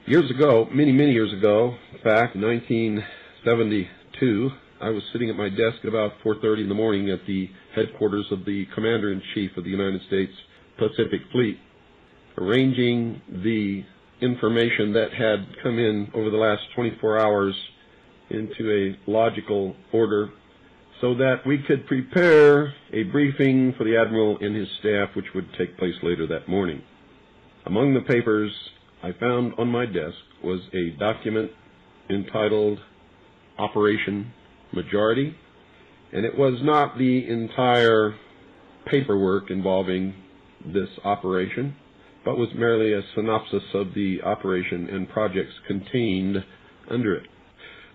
Years ago, many years ago, in fact, in 1972, I was sitting at my desk at about 4:30 in the morning at the headquarters of the Commander-in-Chief of the United States Pacific Fleet, arranging the information that had come in over the last 24 hours into a logical order so that we could prepare a briefing for the Admiral and his staff, which would take place later that morning. Among the papers I found on my desk was a document entitled Operation Majority, and it was not the entire paperwork involving this operation, but was merely a synopsis of the operation and projects contained under it.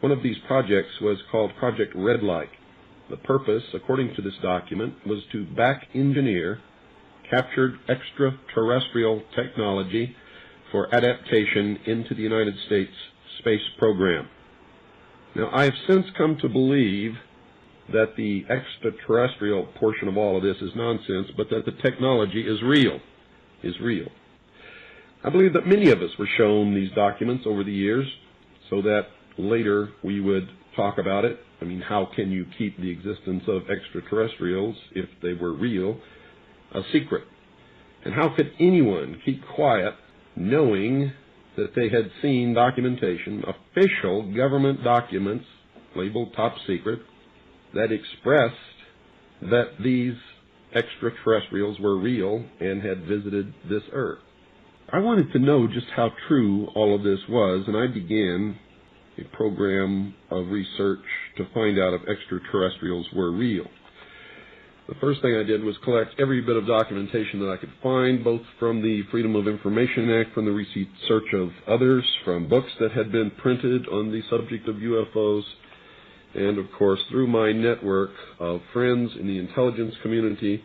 One of these projects was called Project Red Light. The purpose, according to this document, was to back-engineer captured extraterrestrial technology for adaptation into the United States space program. Now, I have since come to believe that the extraterrestrial portion of all of this is nonsense, but that the technology is real. I believe that many of us were shown these documents over the years so that later we would talk about it. I mean, how can you keep the existence of extraterrestrials, if they were real, a secret? And how could anyone keep quiet knowing that they had seen documentation, official government documents labeled top secret, that expressed that these extraterrestrials were real and had visited this Earth? I wanted to know just how true all of this was, and I began a program of research to find out if extraterrestrials were real. The first thing I did was collect every bit of documentation that I could find, both from the Freedom of Information Act, from the research of others, from books that had been printed on the subject of UFOs, and of course through my network of friends in the intelligence community.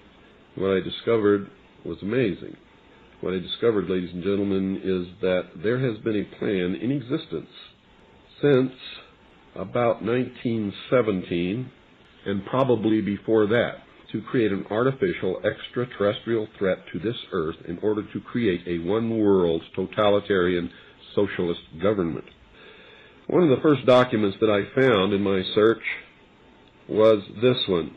What I discovered was amazing. What I discovered, ladies and gentlemen, is that there has been a plan in existence since about 1917, and probably before that, to create an artificial extraterrestrial threat to this Earth in order to create a one-world totalitarian socialist government. One of the first documents that I found in my search was this one,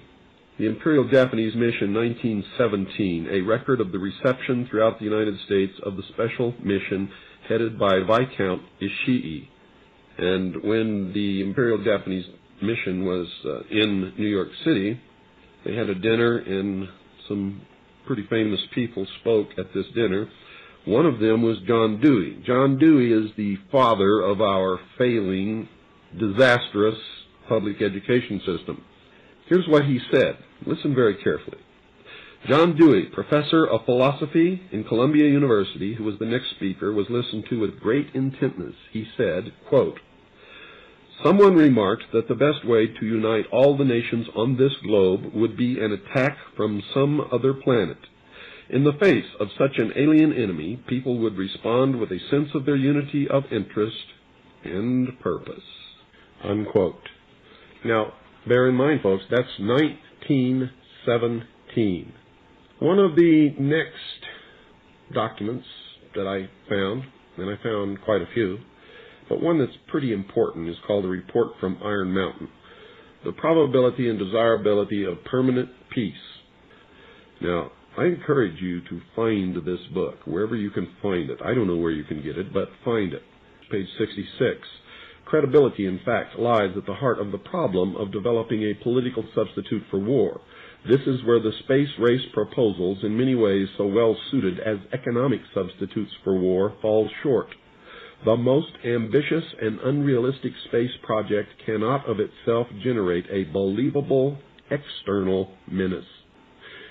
the Imperial Japanese Mission 1917, a record of the reception throughout the United States of the special mission headed by Viscount Ishii. And when the Imperial Japanese Mission was in New York City, they had a dinner, and some pretty famous people spoke at this dinner. One of them was John Dewey. John Dewey is the father of our failing, disastrous public education system. Here's what he said. Listen very carefully. John Dewey, professor of philosophy in Columbia University, who was the next speaker, was listened to with great intentness. He said, quote, "Someone remarked that the best way to unite all the nations on this globe would be an attack from some other planet. In the face of such an alien enemy, people would respond with a sense of their unity of interest and purpose." Unquote. Now, bear in mind, folks, that's 1917. One of the next documents that I found, and I found quite a few, but one that's pretty important, is called the Report from Iron Mountain, the probability and desirability of permanent peace. Now, I encourage you to find this book, wherever you can find it. I don't know where you can get it, but find it. Page 66. Credibility, in fact, lies at the heart of the problem of developing a political substitute for war. This is where the space race proposals, in many ways so well suited as economic substitutes for war, fall short. The most ambitious and unrealistic space project cannot of itself generate a believable external menace.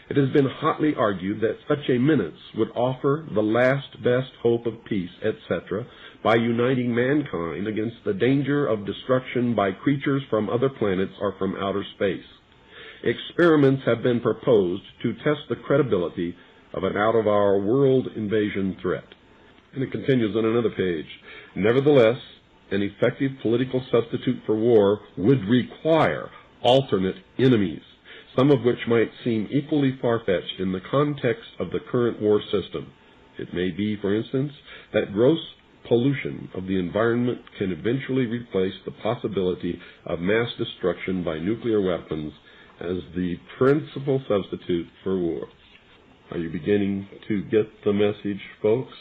It has been hotly argued that such a menace would offer the last best hope of peace, etc., by uniting mankind against the danger of destruction by creatures from other planets or from outer space. Experiments have been proposed to test the credibility of an out-of-our-world invasion threat. And it continues on another page. Nevertheless, an effective political substitute for war would require alternate enemies, some of which might seem equally far-fetched in the context of the current war system. It may be, for instance, that gross pollution of the environment can eventually replace the possibility of mass destruction by nuclear weapons as the principal substitute for war. Are you beginning to get the message, folks?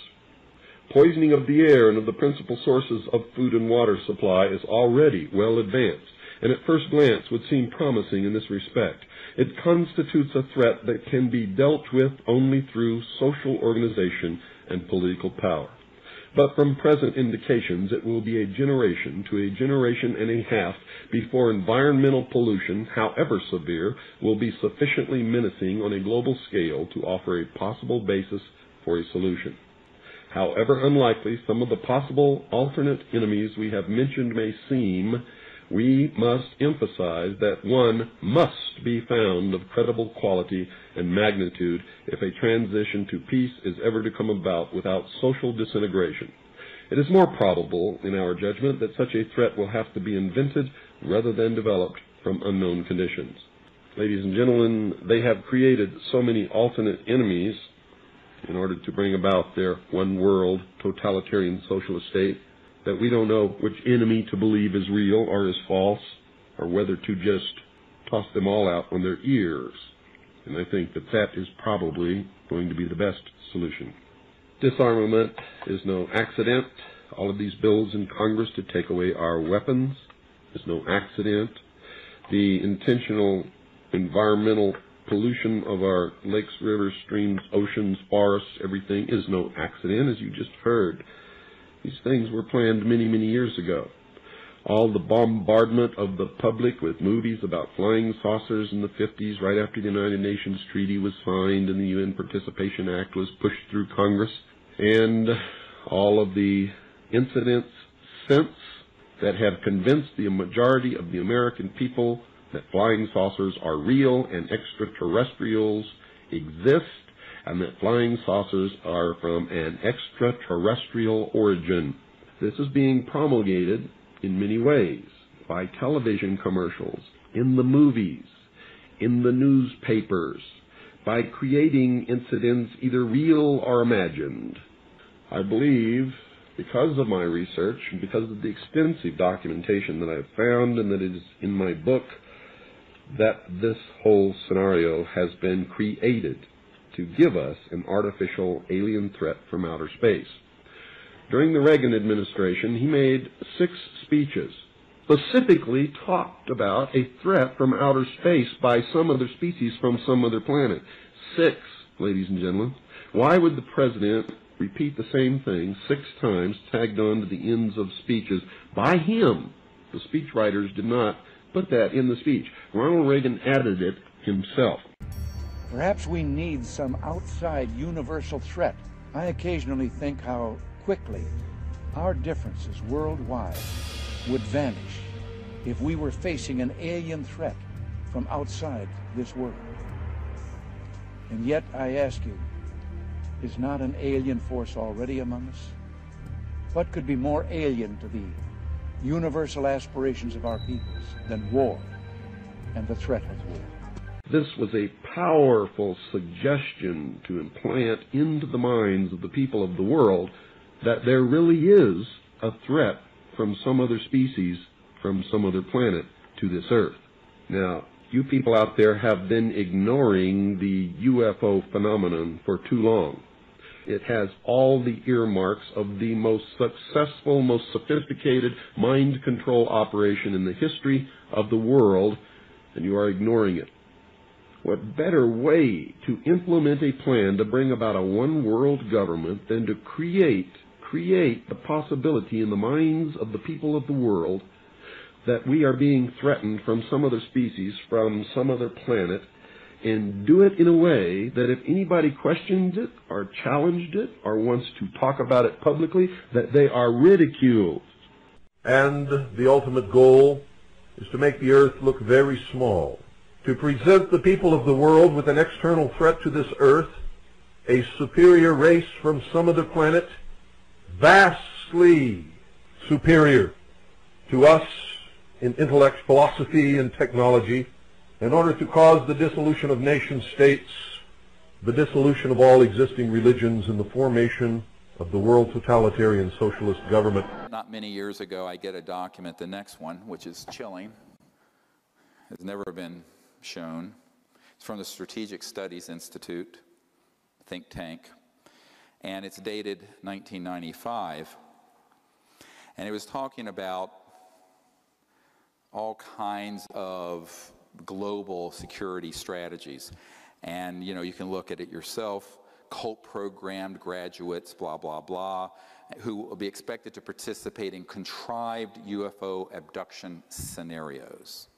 Poisoning of the air and of the principal sources of food and water supply is already well advanced, and at first glance would seem promising in this respect. It constitutes a threat that can be dealt with only through social organization and political power. But from present indications, it will be a generation to a generation and a half before environmental pollution, however severe, will be sufficiently menacing on a global scale to offer a possible basis for a solution. However unlikely some of the possible alternate enemies we have mentioned may seem, we must emphasize that one must be found of credible quality and magnitude if a transition to peace is ever to come about without social disintegration. It is more probable, in our judgment, that such a threat will have to be invented rather than developed from unknown conditions. Ladies and gentlemen, they have created so many alternate enemies in order to bring about their one-world totalitarian socialist state that we don't know which enemy to believe is real or is false, or whether to just toss them all out on their ears. And I think that that is probably going to be the best solution. Disarmament is no accident. All of these bills in Congress to take away our weapons is no accident. The intentional environmental pollution of our lakes, rivers, streams, oceans, forests, everything is no accident, as you just heard. These things were planned many, many years ago. All the bombardment of the public with movies about flying saucers in the 50s, right after the United Nations Treaty was signed and the UN Participation Act was pushed through Congress, and all of the incidents since that have convinced the majority of the American people that flying saucers are real and extraterrestrials exist, and that flying saucers are from an extraterrestrial origin. This is being promulgated in many ways, by television commercials, in the movies, in the newspapers, by creating incidents either real or imagined. I believe, because of my research and because of the extensive documentation that I've found and that is in my book, that this whole scenario has been created to give us an artificial alien threat from outer space. During the Reagan administration, he made 6 speeches, specifically talked about a threat from outer space by some other species from some other planet. 6, ladies and gentlemen. Why would the president repeat the same thing 6 times, tagged on to the ends of speeches by him? The speechwriters did not put that in the speech. Ronald Reagan added it himself. Perhaps we need some outside universal threat. I occasionally think how quickly our differences worldwide would vanish if we were facing an alien threat from outside this world. And yet, I ask you, is not an alien force already among us? What could be more alien to the universal aspirations of our peoples than war and the threat of war? This was a powerful suggestion to implant into the minds of the people of the world that there really is a threat from some other species, from some other planet to this earth. Now, you people out there have been ignoring the UFO phenomenon for too long. It has all the earmarks of the most successful, most sophisticated mind control operation in the history of the world, and you are ignoring it. What better way to implement a plan to bring about a one-world government than to create the possibility in the minds of the people of the world that we are being threatened from some other species, from some other planet, and do it in a way that if anybody questions it or challenged it or wants to talk about it publicly, that they are ridiculed. And the ultimate goal is to make the earth look very small, to present the people of the world with an external threat to this earth, a superior race from some other planet, vastly superior to us in intellect, philosophy, and technology, in order to cause the dissolution of nation states, the dissolution of all existing religions, and the formation of the world totalitarian socialist government. Not many years ago, I get a document, the next one, which is chilling, has never been shown. It's from the Strategic Studies Institute, think tank, and it's dated 1995. And it was talking about all kinds of global security strategies. And, you know, you can look at it yourself. Cult-programmed graduates, blah, blah, blah, who will be expected to participate in contrived UFO abduction scenarios.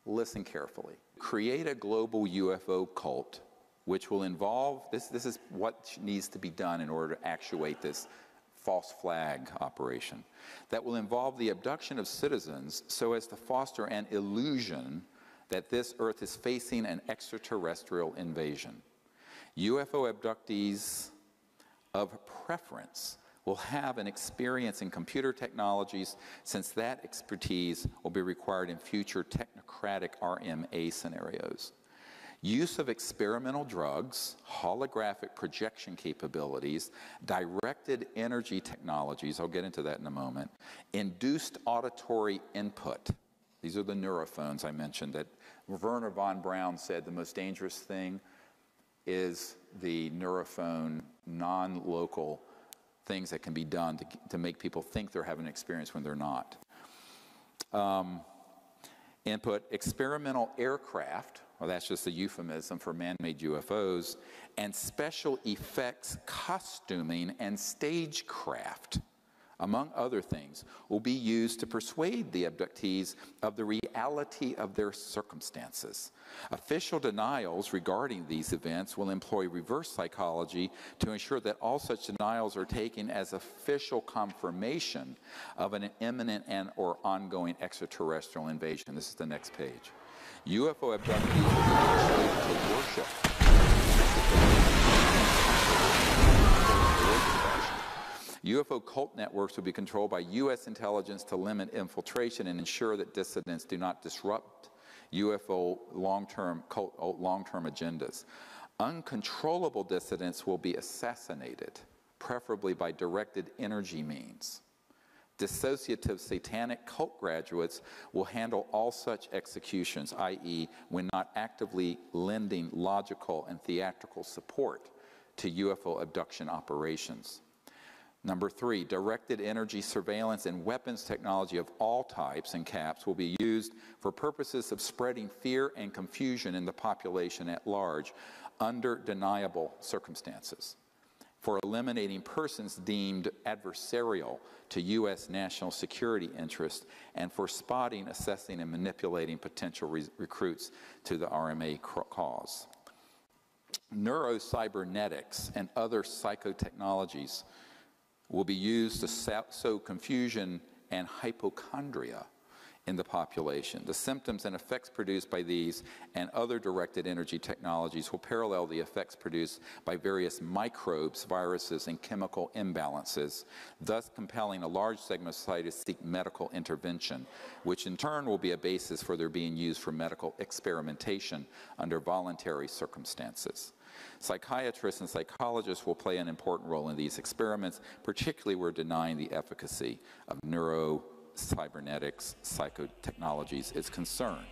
Listen carefully. Create a global UFO cult, which will involve, this is what needs to be done in order to actuate this false flag operation, that will involve the abduction of citizens so as to foster an illusion that this Earth is facing an extraterrestrial invasion. UFO abductees of preference will have an experience in computer technologies, since that expertise will be required in future technocratic RMA scenarios. Use of experimental drugs, holographic projection capabilities, directed energy technologies, I'll get into that in a moment, induced auditory input. These are the neurophones I mentioned that Wernher von Braun said the most dangerous thing is the neurophone, non-local things that can be done to make people think they're having an experience when they're not. Input experimental aircraft, well, that's just a euphemism for man-made UFOs, and special effects costuming and stagecraft, among other things, will be used to persuade the abductees of the reality of their circumstances. Official denials regarding these events will employ reverse psychology to ensure that all such denials are taken as official confirmation of an imminent and or ongoing extraterrestrial invasion. This is the next page. UFO abductees will be persuaded to worship. UFO cult networks will be controlled by U.S. intelligence to limit infiltration and ensure that dissidents do not disrupt UFO long-term agendas. Uncontrollable dissidents will be assassinated, preferably by directed energy means. Dissociative satanic cult graduates will handle all such executions, i.e., when not actively lending logical and theatrical support to UFO abduction operations. Number 3, directed energy surveillance and weapons technology of all types and caps will be used for purposes of spreading fear and confusion in the population at large under deniable circumstances, for eliminating persons deemed adversarial to U.S. national security interests, and for spotting, assessing, and manipulating potential recruits to the RMA cause. Neurocybernetics and other psychotechnologies will be used to sow confusion and hypochondria in the population. The symptoms and effects produced by these and other directed energy technologies will parallel the effects produced by various microbes, viruses, and chemical imbalances, thus compelling a large segment of society to seek medical intervention, which in turn will be a basis for their being used for medical experimentation under voluntary circumstances. Psychiatrists and psychologists will play an important role in these experiments, particularly where denying the efficacy of neurocybernetics psychotechnologies is concerned.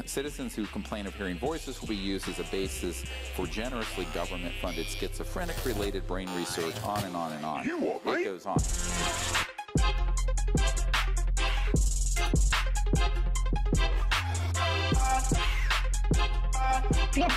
Citizens who complain of hearing voices will be used as a basis for generously government-funded schizophrenic-related brain research, on and on and on. It goes on. Yeah.